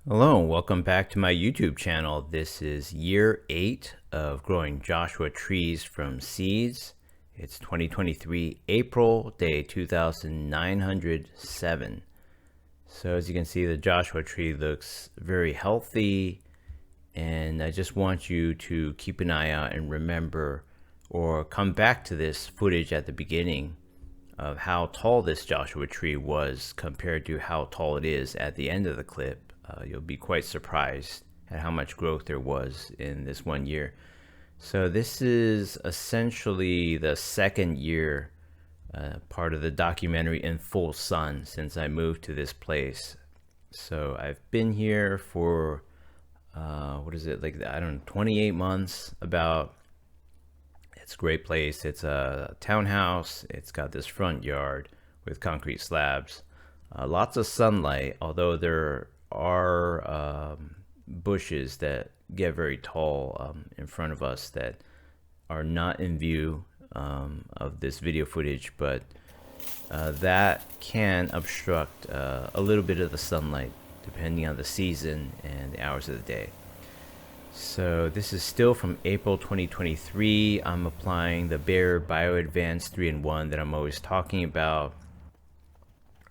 Hello and welcome back to my YouTube channel. This is year 8 of growing Joshua trees from seeds. It's 2023 April, day 2907. So as you can see, the Joshua tree looks very healthy, and I just want you to keep an eye out and remember or come back to this footage at the beginning of how tall this Joshua tree was compared to how tall it is at the end of the clip. You'll be quite surprised at how much growth there was in this one year. So this is essentially the second year part of the documentary in full sun since I moved to this place. So I've been here for what is it, like, I don't know, 28 months about. It's a great place. It's a townhouse. It's got this front yard with concrete slabs, lots of sunlight, although there are bushes that get very tall in front of us that are not in view of this video footage, but that can obstruct a little bit of the sunlight depending on the season and the hours of the day. So this is still from April 2023. I'm applying the Bayer Bio Advanced 3-in-1 that I'm always talking about.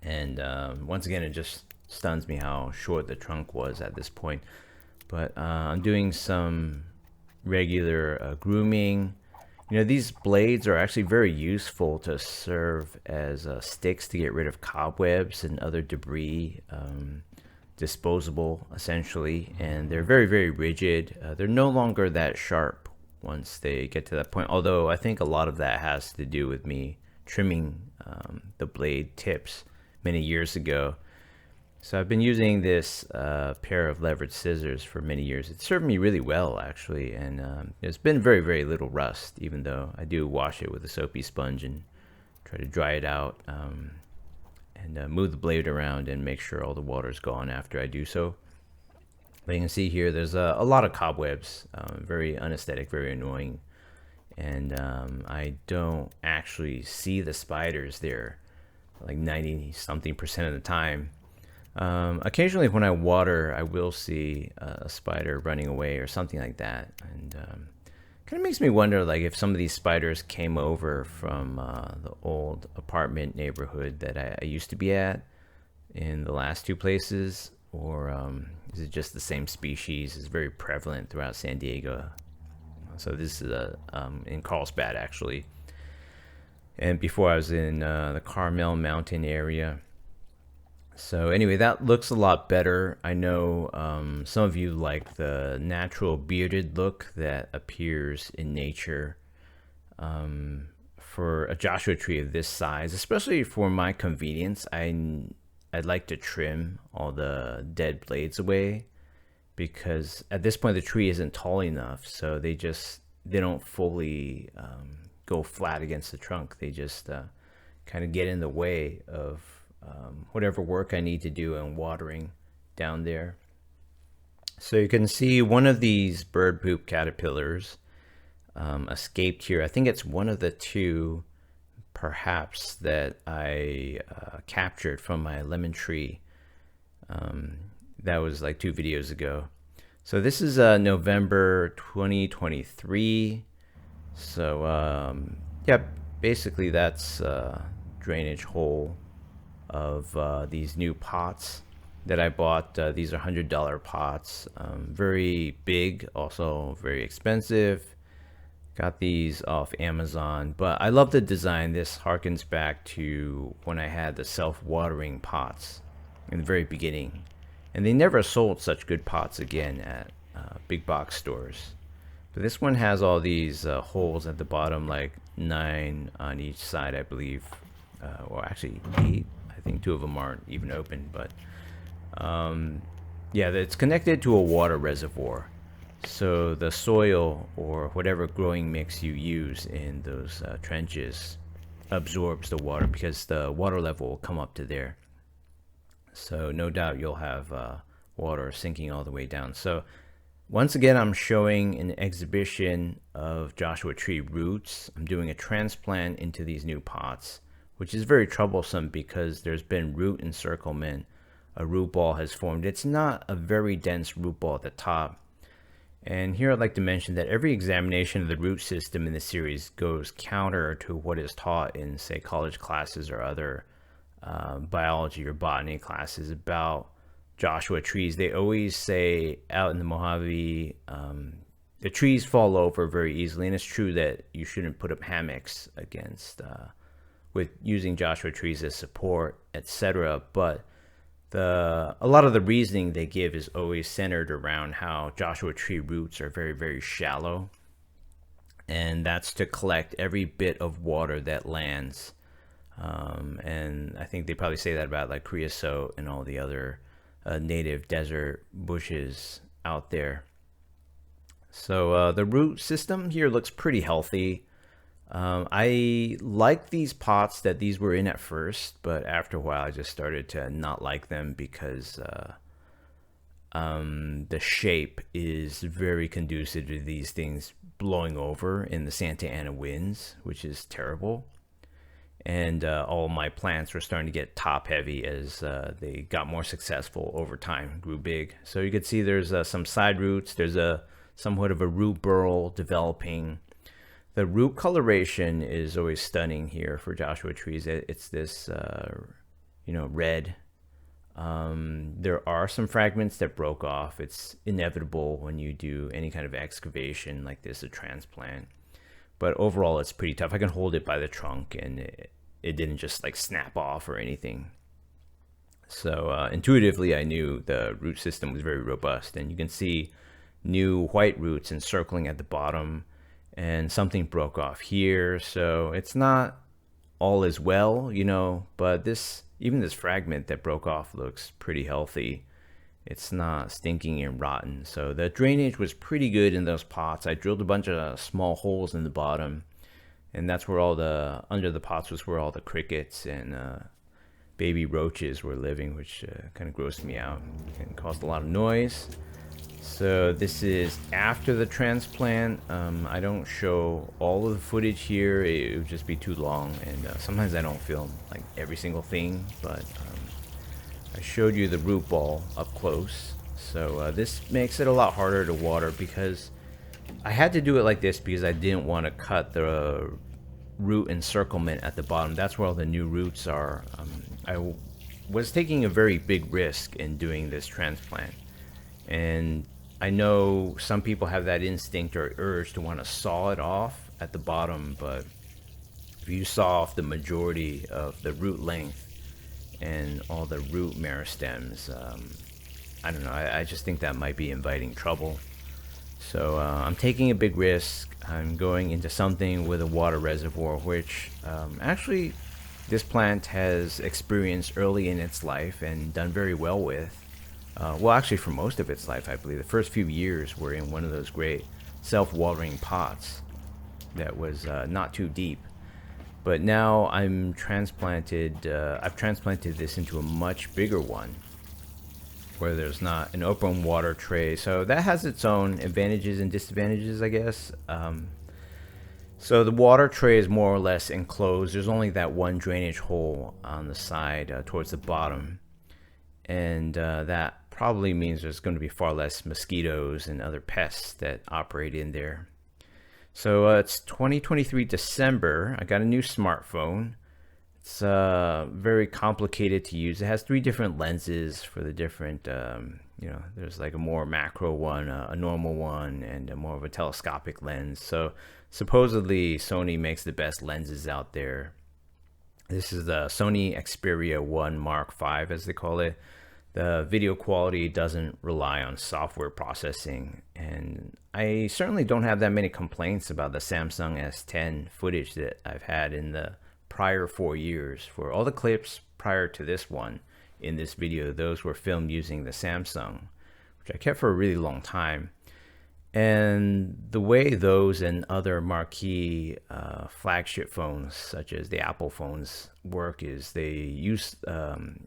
And once again, it just stuns me how short the trunk was at this point. But I'm doing some regular grooming. You know, these blades are actually very useful to serve as sticks to get rid of cobwebs and other debris. Disposable essentially, and they're very, very rigid. They're no longer that sharp once they get to that point, although I think a lot of that has to do with me trimming the blade tips many years ago. So I've been using this pair of levered scissors for many years. It served me really well, actually, and there's been very, very little rust, even though I do wash it with a soapy sponge and try to dry it out. And move the blade around and make sure all the water's gone after I do so. But you can see here there's a lot of cobwebs, very unaesthetic, very annoying. And I don't actually see the spiders there like 90-something% of the time. Occasionally when I water, I will see a spider running away or something like that. And kind of makes me wonder, like, if some of these spiders came over from the old apartment neighborhood that I used to be at in the last two places, or is it just the same species? It's very prevalent throughout San Diego. So this is in Carlsbad, actually. And before I was in the Carmel Mountain area. So anyway, that looks a lot better. I know some of you like the natural bearded look that appears in nature. For a Joshua tree of this size, especially for my convenience, I'd like to trim all the dead blades away, because at this point the tree isn't tall enough, so they don't fully go flat against the trunk. They just kind of get in the way of whatever work I need to do in watering down there. So you can see one of these bird poop caterpillars escaped here. I think it's one of the two, perhaps, that I captured from my lemon tree. That was like 2 videos ago. So this is November 2023. So yeah, basically that's drainage hole of these new pots that I bought. These are $100 pots, very big, also very expensive. Got these off Amazon, but I love the design. This harkens back to when I had the self-watering pots in the very beginning, and they never sold such good pots again at big box stores. But this one has all these holes at the bottom, like 9 on each side, I believe, or actually 8. I think 2 of them aren't even open, but yeah, it's connected to a water reservoir. So the soil or whatever growing mix you use in those trenches absorbs the water, because the water level will come up to there. So no doubt you'll have water sinking all the way down. So once again, I'm showing an exhibition of Joshua tree roots. I'm doing a transplant into these new pots, which is very troublesome because there's been root encirclement a root ball has formed. It's not a very dense root ball at the top. And here I'd like to mention that every examination of the root system in the series goes counter to what is taught in, say, college classes or other biology or botany classes about Joshua trees. They always say out in the Mojave, the trees fall over very easily, and it's true that you shouldn't put up hammocks against with using Joshua trees as support, etc. But a lot of the reasoning they give is always centered around how Joshua tree roots are very, very shallow, and that's to collect every bit of water that lands. And I think they probably say that about like creosote and all the other native desert bushes out there. So the root system here looks pretty healthy. I like these pots that these were in at first, but after a while I just started to not like them because the shape is very conducive to these things blowing over in the Santa Ana winds, which is terrible. And all my plants were starting to get top heavy as they got more successful over time, grew big. So you can see there's some side roots. There's somewhat of a root burl developing. The root coloration is always stunning here for Joshua trees. It's this, red. There are some fragments that broke off. It's inevitable when you do any kind of excavation like this, a transplant. But overall, it's pretty tough. I can hold it by the trunk, and it didn't just like snap off or anything. So intuitively, I knew the root system was very robust. And you can see new white roots encircling at the bottom, and something broke off here. So it's not all as well, but even this fragment that broke off looks pretty healthy. It's not stinking and rotten. So the drainage was pretty good in those pots. I drilled a bunch of small holes in the bottom, and that's where under the pots was where all the crickets and baby roaches were living, which kind of grossed me out and caused a lot of noise. So this is after the transplant. I don't show all of the footage here. It would just be too long, and sometimes I don't film like every single thing, but I showed you the root ball up close. So this makes it a lot harder to water because I had to do it like this because I didn't want to cut the root encirclement at the bottom. That's where all the new roots are. I was taking a very big risk in doing this transplant, and I know some people have that instinct or urge to want to saw it off at the bottom, but if you saw off the majority of the root length and all the root meristems, I don't know, I just think that might be inviting trouble. So I'm taking a big risk. I'm going into something with a water reservoir, which actually this plant has experienced early in its life and done very well with. Well, actually for most of its life, I believe. The first few years were in one of those great self-watering pots that was not too deep. But now I've transplanted this into a much bigger one where there's not an open water tray. So that has its own advantages and disadvantages, I guess. So the water tray is more or less enclosed. There's only that one drainage hole on the side towards the bottom. And that probably means there's going to be far less mosquitoes and other pests that operate in there. So it's 2023 December. I got a new smartphone. It's very complicated to use. It has 3 different lenses for the different, there's like a more macro one, a normal one, and a more of a telescopic lens. So supposedly Sony makes the best lenses out there. This is the Sony Xperia 1 Mark V, as they call it. The video quality doesn't rely on software processing, and I certainly don't have that many complaints about the Samsung S10 footage that I've had in the prior 4 years. For all the clips prior to this one in this video, those were filmed using the Samsung, which I kept for a really long time. And the way those and other marquee flagship phones, such as the Apple phones, work is they use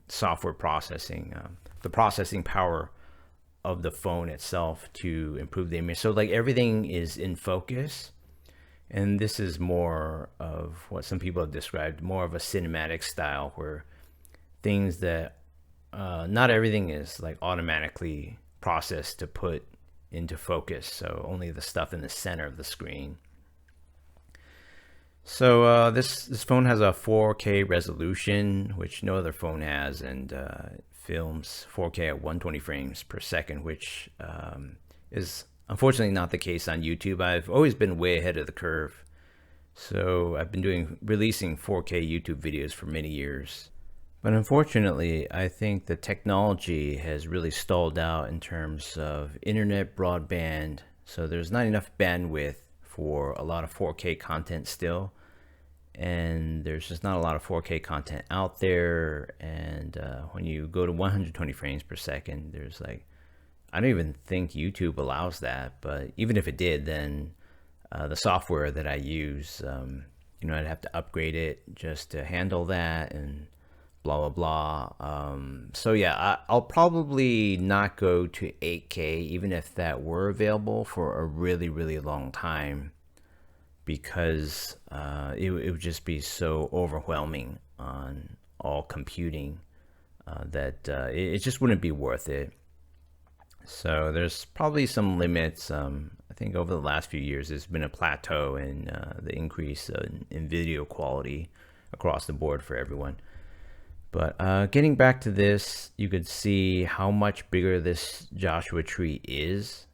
software processing, the processing power of the phone itself to improve the image. So like everything is in focus. And this is more of what some people have described, more of a cinematic style where things that not everything is like automatically processed to put into focus, so only the stuff in the center of the screen. So this phone has a 4K resolution, which no other phone has, and films 4K at 120 frames per second, which is unfortunately not the case on YouTube. I've always been way ahead of the curve, so I've been releasing 4K YouTube videos for many years. But unfortunately, I think the technology has really stalled out in terms of internet broadband. So there's not enough bandwidth for a lot of 4K content still. And there's just not a lot of 4K content out there. And when you go to 120 frames per second, there's like, I don't even think YouTube allows that. But even if it did, then the software that I use, I'd have to upgrade it just to handle that, and blah blah blah. So yeah, I'll probably not go to 8K even if that were available for a really long time, because it would just be so overwhelming on all computing that it just wouldn't be worth it. So there's probably some limits. I think over the last few years there's been a plateau in the increase in video quality across the board for everyone. But getting back to this, you could see how much bigger this Joshua tree is,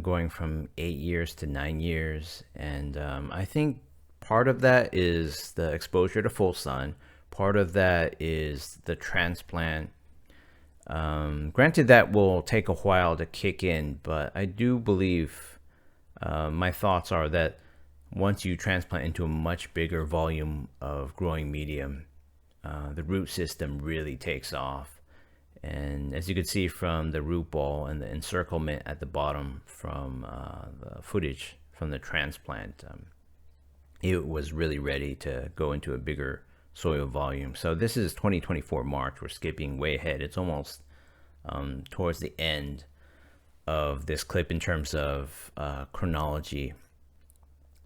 going from 8 years to 9 years. And I think part of that is the exposure to full sun. Part of that is the transplant. Granted, that will take a while to kick in, but I do believe, my thoughts are that once you transplant into a much bigger volume of growing medium, the root system really takes off. And as you can see from the root ball and the encirclement at the bottom from the footage from the transplant, it was really ready to go into a bigger soil volume. So this is 2024 March. We're skipping way ahead. It's almost towards the end of this clip in terms of chronology.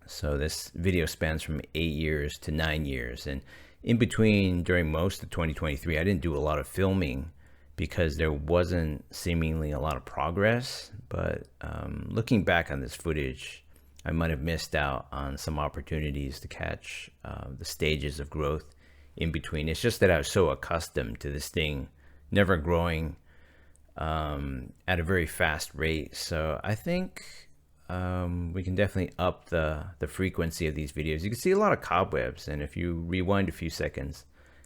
So this video spans from 8 years to 9 years. And in between, during most of 2023, I didn't do a lot of filming because there wasn't seemingly a lot of progress. But looking back on this footage, I might have missed out on some opportunities to catch the stages of growth in between. It's just that I was so accustomed to this thing never growing at a very fast rate. So I think we can definitely up the frequency of these videos. You can see a lot of cobwebs, and if you rewind a few seconds,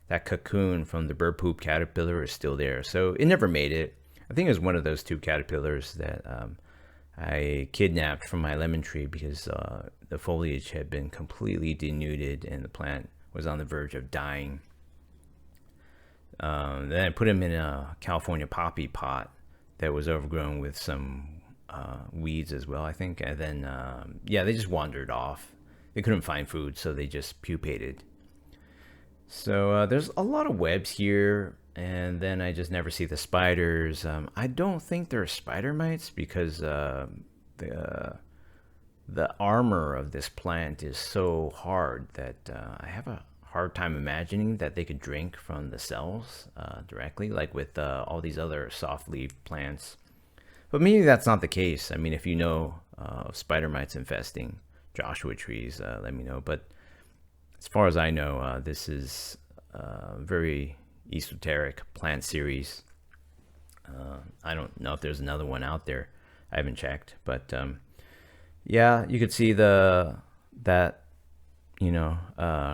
that cocoon from the bird poop caterpillar is still there. So it never made it. I think it was one of those two caterpillars that I kidnapped from my lemon tree because the foliage had been completely denuded and the plant was on the verge of dying. Then I put him in a California poppy pot that was overgrown with some weeds as well, I think. And then, yeah, they just wandered off. They couldn't find food, so they just pupated. So there's a lot of webs here, and then I just never see the spiders. I don't think they're spider mites because the armor of this plant is so hard that I have a hard time imagining that they could drink from the cells directly, like with all these other soft-leaf plants. But maybe that's not the case. I mean, if you know of spider mites infesting Joshua trees, let me know. But as far as I know, this is a very esoteric plant series. I don't know if there's another one out there. I haven't checked. But yeah, you could see that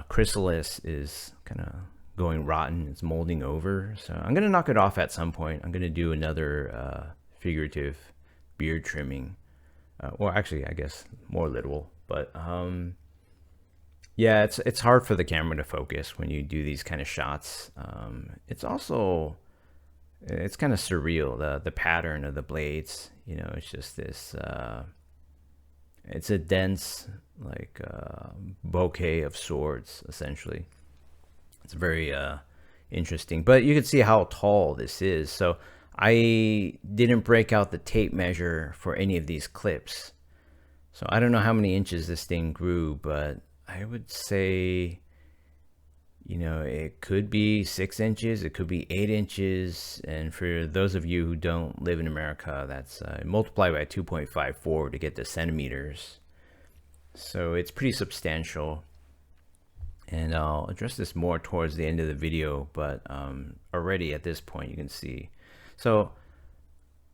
chrysalis is kind of going rotten. It's molding over. So I'm going to knock it off at some point. I'm going to do another figurative beard trimming. Well, actually, I guess more literal. But yeah, it's hard for the camera to focus when you do these kind of shots. It's also, it's kind of surreal, the pattern of the blades. It's just this, it's a dense, like bouquet of swords, essentially. It's very interesting. But you can see how tall this is. So I didn't break out the tape measure for any of these clips. So I don't know how many inches this thing grew, but I would say, You know, it could be 6 inches, it could be 8 inches. And for those of you who don't live in America, that's multiply by 2.54 to get the centimeters. So it's pretty substantial. And I'll address this more towards the end of the video, but already at this point you can see. So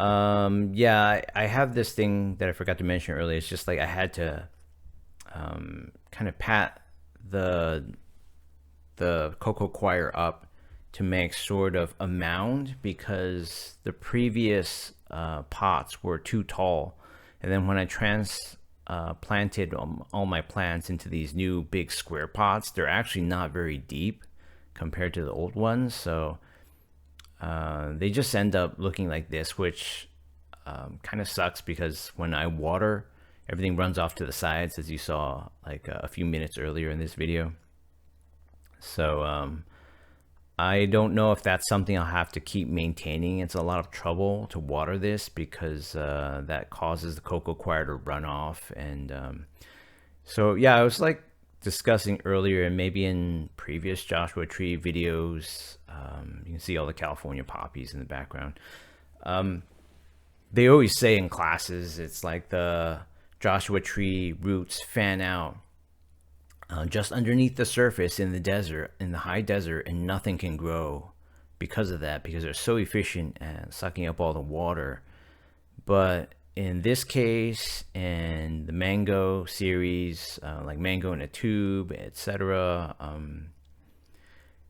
yeah, I have this thing that I forgot to mention earlier. It's just like I had to kind of pat the coco coir up to make sort of a mound, because the previous pots were too tall. And then when I planted all my plants into these new big square pots, they're actually not very deep compared to the old ones. So they just end up looking like this, which kind of sucks, because when I water, everything runs off to the sides, as you saw like a few minutes earlier in this video. So I don't know if that's something I'll have to keep maintaining. It's a lot of trouble to water this, because that causes the coco coir to run off. And so yeah, I was like discussing earlier, and maybe in previous Joshua Tree videos, you can see all the California poppies in the background. They always say in classes, it's like the Joshua Tree roots fan out just underneath the surface in the desert, in the high desert, and nothing can grow because of that, because they're so efficient at sucking up all the water. But in this case, and the mango series, like mango in a tube, etc.,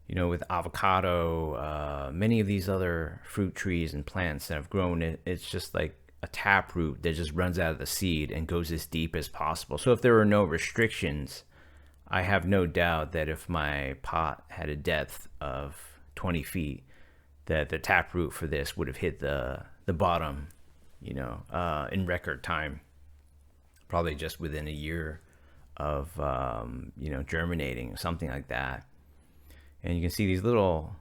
you know, with avocado, many of these other fruit trees and plants that have grown, it's just like a tap root that just runs out of the seed and goes as deep as possible. So if there were no restrictions, I have no doubt that if my pot had a depth of 20 feet, that the taproot for this would have hit the bottom, you know, in record time, probably just within a year of, you know, germinating, something like that. And you can see these little,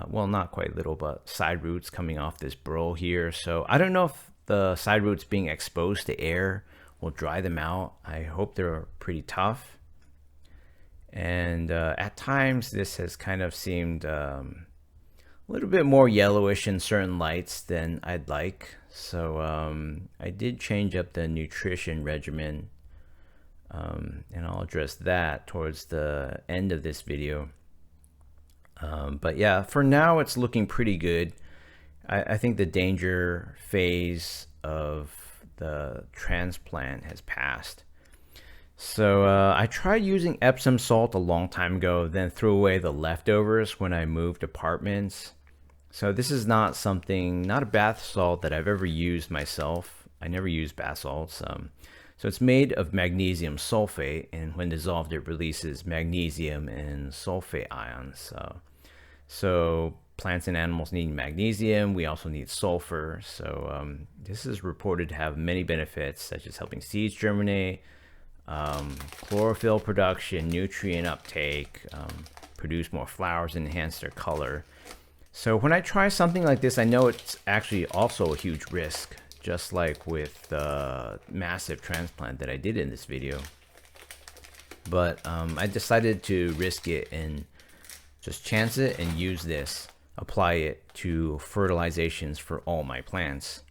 well, not quite little, but side roots coming off this burl here. So I don't know if the side roots being exposed to air will dry them out. I hope they're pretty tough. And at times this has kind of seemed a little bit more yellowish in certain lights than I'd like. So I did change up the nutrition regimen, and I'll address that towards the end of this video. But yeah, for now it's looking pretty good. I think the danger phase of the transplant has passed. So I tried using Epsom salt a long time ago, then threw away the leftovers when I moved apartments. So this is not a bath salt that I've ever used myself. I never use bath salts. So it's made of magnesium sulfate, and when dissolved it releases magnesium and sulfate ions. So plants and animals need magnesium. We also need sulfur. So this is reported to have many benefits, such as helping seeds germinate, chlorophyll production, nutrient uptake, produce more flowers, and enhance their color. So when I try something like this, I know it's actually also a huge risk, just like with the massive transplant that I did in this video. But I decided to risk it and just chance it and use this, apply it to fertilizations for all my plants.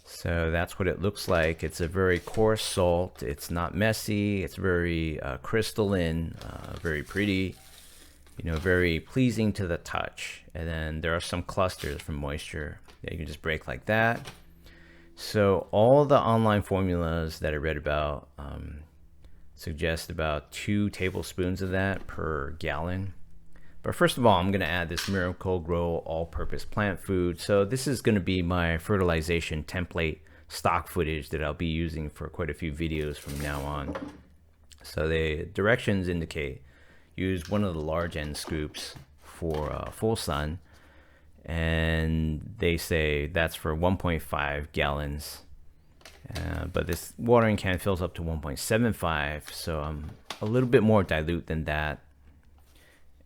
So that's what it looks like. It's a very coarse salt. It's not messy. It's very crystalline, very pretty, you know, very pleasing to the touch. And then there are some clusters from moisture that you can just break like that. So all the online formulas that I read about suggest about 2 tablespoons of that per gallon. But first of all, I'm going to add this Miracle-Gro all-purpose plant food. So this is going to be my fertilization template stock footage that I'll be using for quite a few videos from now on. So the directions indicate use one of the large end scoops for full sun, and they say that's for 1.5 gallons. But this watering can fills up to 1.75, so I'm a little bit more dilute than that.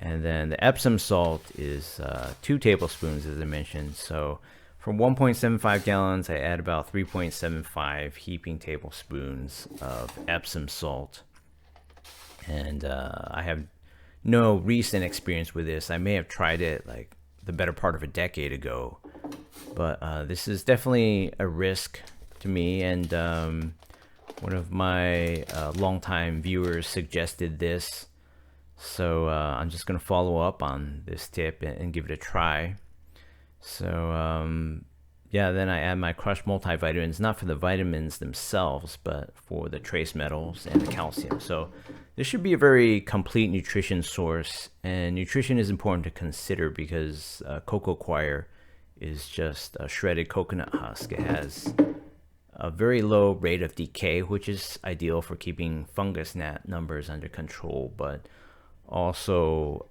And then the Epsom salt is 2 tablespoons, as I mentioned. So for 1.75 gallons, I add about 3.75 heaping tablespoons of Epsom salt. And I have no recent experience with this. I may have tried it like the better part of a decade ago, but this is definitely a risk to me. And one of my longtime viewers suggested this, so I'm just going to follow up on this tip and give it a try. So yeah, then I add my crushed multivitamins, not for the vitamins themselves, but for the trace metals and the calcium. So this should be a very complete nutrition source, and nutrition is important to consider because coco coir is just a shredded coconut husk. It has a very low rate of decay, which is ideal for keeping fungus gnat numbers under control, but also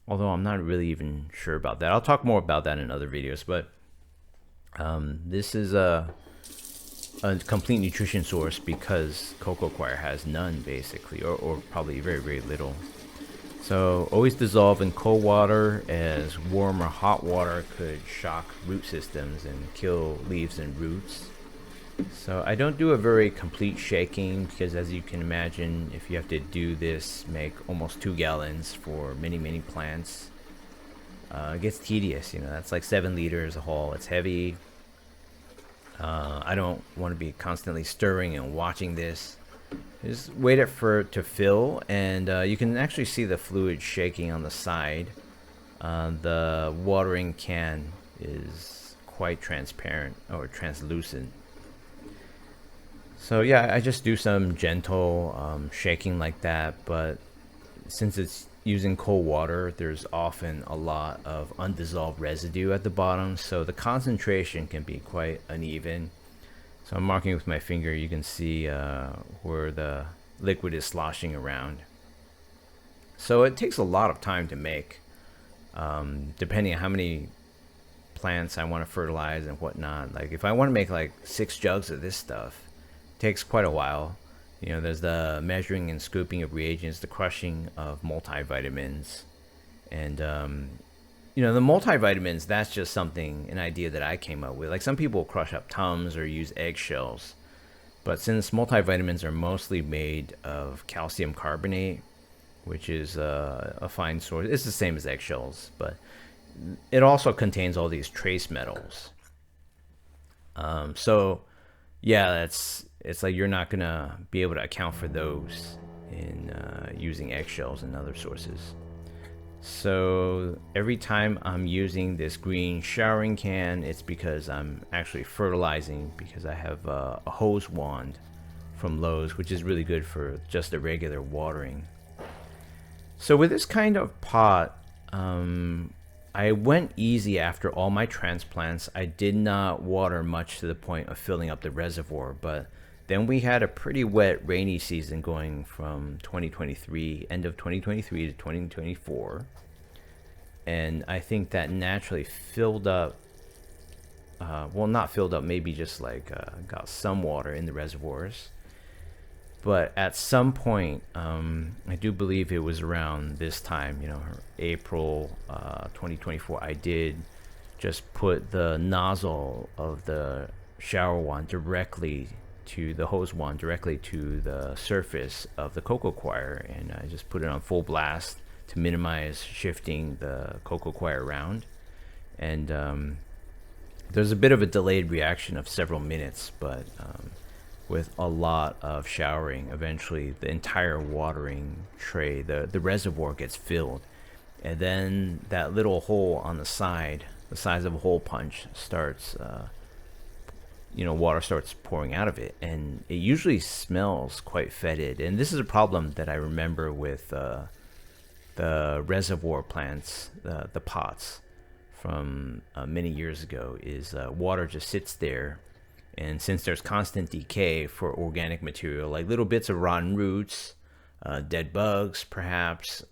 although I'm not really even sure about that. I'll talk more about that in other videos, but this is a complete nutrition source because coco coir has none, basically, or probably very, very little. So always dissolve in cold water, as warm or hot water could shock root systems and kill leaves and roots. So I don't do a very complete shaking because, as you can imagine, if you have to do this, make almost 2 gallons for many, many plants, it gets tedious. You know, that's like 7 liters a haul. It's heavy. I don't want to be constantly stirring and watching this. Just wait it for it to fill, and you can actually see the fluid shaking on the side. The watering can is quite transparent or translucent. So yeah, I just do some gentle shaking like that, but since it's using cold water, there's often a lot of undissolved residue at the bottom, so the concentration can be quite uneven. So I'm marking with my finger. You can see where the liquid is sloshing around. So it takes a lot of time to make, depending on how many plants I want to fertilize and whatnot. Like if I want to make like 6 jugs of this stuff, it takes quite a while. You know, there's the measuring and scooping of reagents, the crushing of multivitamins, and you know, the multivitamins, that's just an idea that I came up with. Like some people crush up Tums or use eggshells, but since multivitamins are mostly made of calcium carbonate, which is a fine source, it's the same as eggshells, but it also contains all these trace metals. So yeah, it's like you're not gonna be able to account for those in using eggshells and other sources. So every time I'm using this green showering can, it's because I'm actually fertilizing, because I have a hose wand from Lowe's, which is really good for just a regular watering. So with this kind of pot, I went easy after all my transplants. I did not water much to the point of filling up the reservoir, but then we had a pretty wet, rainy season going from 2023, end of 2023 to 2024. And I think that naturally filled up, well, not filled up, maybe just like got some water in the reservoirs. But at some point, I do believe it was around this time, you know, April 2024, I did just put the nozzle of the shower wand directly to the hose wand, directly to the surface of the coco coir, and I just put it on full blast to minimize shifting the coco coir around. And there's a bit of a delayed reaction of several minutes, but with a lot of showering, eventually the entire watering tray, the reservoir gets filled, and then that little hole on the side, the size of a hole punch, starts you know, water starts pouring out of it, and it usually smells quite fetid. And this is a problem that I remember with the reservoir plants, the pots from many years ago, is water just sits there, and since there's constant decay for organic material, like little bits of rotten roots, dead bugs perhaps,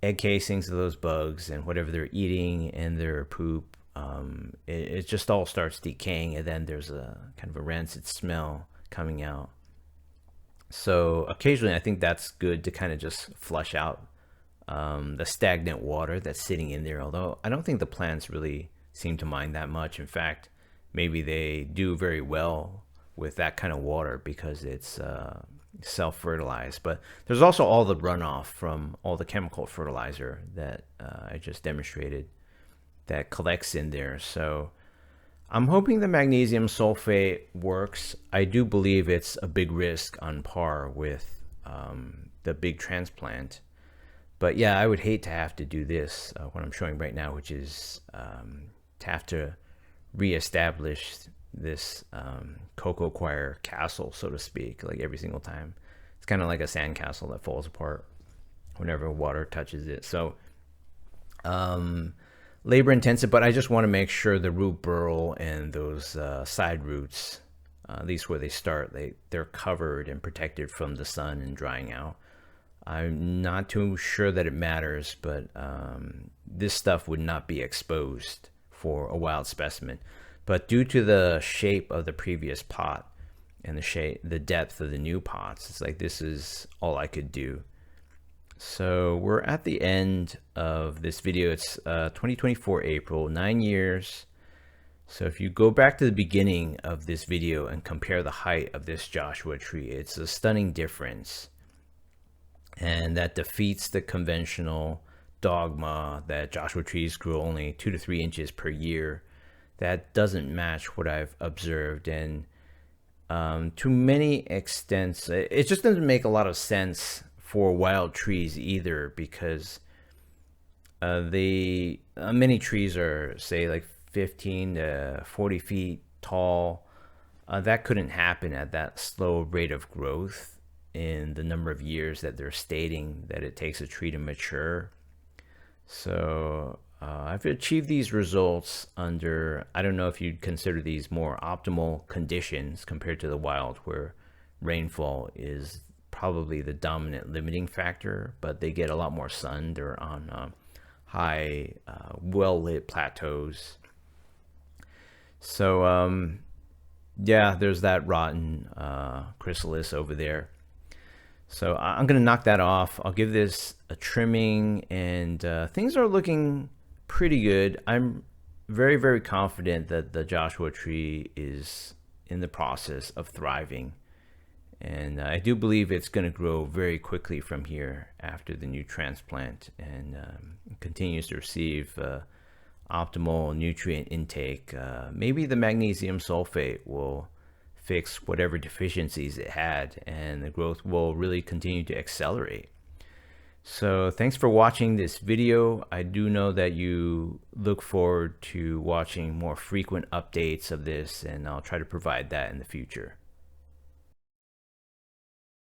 egg casings of those bugs and whatever they're eating and their poop, it just all starts decaying, and then there's a kind of a rancid smell coming out. So occasionally I think that's good to kind of just flush out the stagnant water that's sitting in there, although I don't think the plants really seem to mind that much. In fact, maybe they do very well with that kind of water because it's self-fertilize. But there's also all the runoff from all the chemical fertilizer that I just demonstrated that collects in there. So I'm hoping the magnesium sulfate works. I do believe it's a big risk on par with the big transplant. But yeah, I would hate to have to do this, what I'm showing right now, which is to have to reestablish this coco coir castle, so to speak, like every single time. It's kind of like a sand castle that falls apart whenever water touches it. So labor intensive, but I just want to make sure the root burl and those side roots, at least where they start, they're covered and protected from the sun and drying out. I'm not too sure that it matters, but this stuff would not be exposed for a wild specimen. But due to the shape of the previous pot and the depth of the new pots, it's like this is all I could do. So we're at the end of this video. It's 2024 April, 9 years. So if you go back to the beginning of this video and compare the height of this Joshua tree, it's a stunning difference. And that defeats the conventional dogma that Joshua trees grow only 2 to 3 inches per year. That doesn't match what I've observed. And to many extents, it just doesn't make a lot of sense for wild trees either, because many trees are, say, like 15 to 40 feet tall. That couldn't happen at that slow rate of growth in the number of years that they're stating that it takes a tree to mature. So I've achieved these results under, I don't know if you'd consider these more optimal conditions compared to the wild, where rainfall is probably the dominant limiting factor, but they get a lot more sun. They're on high, well-lit plateaus. So yeah, there's that rotten chrysalis over there. So I'm going to knock that off. I'll give this a trimming, and things are looking pretty good. I'm very, very confident that the Joshua tree is in the process of thriving. And I do believe it's going to grow very quickly from here after the new transplant, and continues to receive optimal nutrient intake. Maybe the magnesium sulfate will fix whatever deficiencies it had, and the growth will really continue to accelerate. So thanks for watching this video. I do know that you look forward to watching more frequent updates of this, and I'll try to provide that in the future.